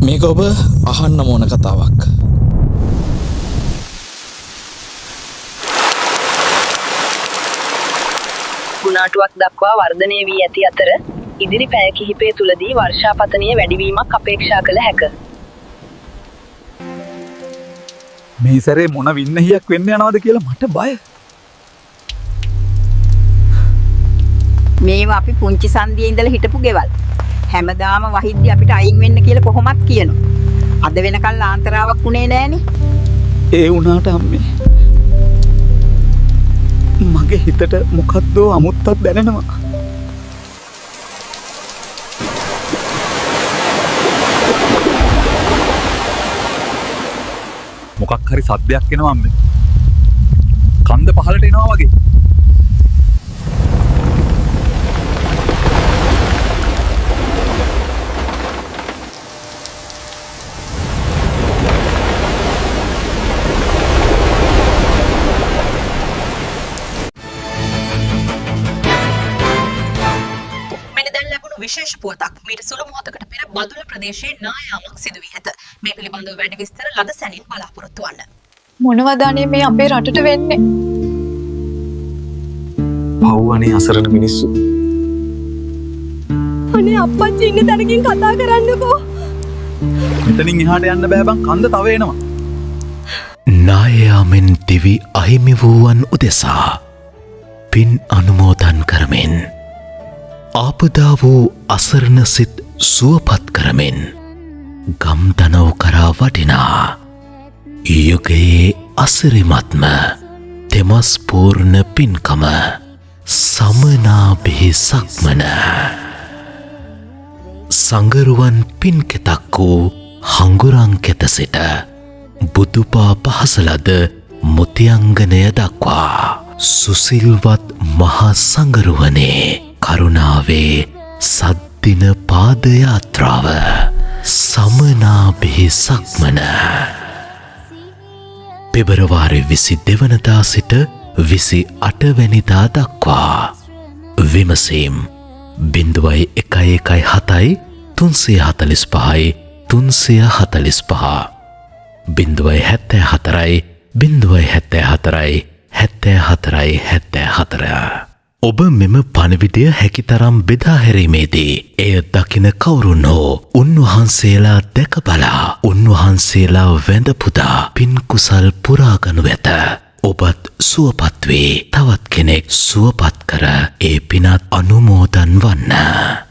මේක ඔබ අහන්න ඕන කතාවක්. ගුණාටුවක් දක්වා වර්ධනය වී ඇති අතර ඉදිරි පැය කිහිපය තුලදී වර්ෂාපතනය වැඩිවීමක් අපේක්ෂා කළ හැක. මේ සැරේ මොන වින්නහියක් වෙන්න යනවද කියලා මට බය. මේවා අපි පුංචි සන්දියේ ඉඳලා හිටපු ගෙවල්. හැමදාම වහිද්දි අපිට අයින් වෙන්න කියලා කොහොමත් කියනවා. අද වෙනකල් ආන්තරාවක් උනේ නෑනේ. ඒ වුණාට අම්මේ මගේ හිතට මොකද්දෝ අමුත්තක් දැනෙනවා. මොකක් හරි සද්දයක් එනවා අම්මේ. කන්ද පහලට එනවා වගේ. විශේෂ පුවතක් මීට සුළු මොහොතකට පෙර බදුල්ල ප්‍රදේශයේ නායාමක් සිදු වී ඇත. මේ පිළිබඳව වැඩි විස්තර ලද සැනින් බලාපොරොත්තු වන්න. මොනවද අනේ මේ අපේ රටට වෙන්නේ? පව්වනේ අසරණ මිනිස්සු. අනේ අප්පච්චි ඉන්න තැනකින් කතා කරන්නකෝ. මෙතනින් එහාට යන්න බෑ බං, කන්ද තව එනවා. නායාමෙන් දිවි අහිමි වූවන් උදෙසා පින් අනුමෝදන් කරමින් ආපදා වූ අසරණ සිත් සුවපත් කරමින් ගම්දනව් කරා වටිනා යුගයේ අසිරිමත්ම තෙමස් පූර්ණ පින්කම සමනාභිහි සක්මන සංගරුවන් පින්කෙතක් වූ හංගුරංකෙත සිට බුදුපා පහසලද මුතියංගනය දක්වා සුසිල්වත් මහා සංගරුවනේ කරුණාවේ සද්දින පාදයාත්‍රාව සමනාභිහි සක්මන පෙබරවාරි 22 වනදා සිට 28 වැනිදා දක්වා විමසීම් 0117 345 345 074 074 74 74 ඔබ මෙම පණවිඩය හැකිතරම් බෙදා හැරීමේදී එය දකින කවුරුන් හෝ උන්වහන්සේලා දැක බලා උන්වහන්සේලා වැඳ පුදා පින් කුසල් පුරාගනු ඇත. ඔබත් සුවපත් වේ තවත් කෙනෙක් සුවපත් කර ඒ පිනත් අනුමෝදන් වන්න.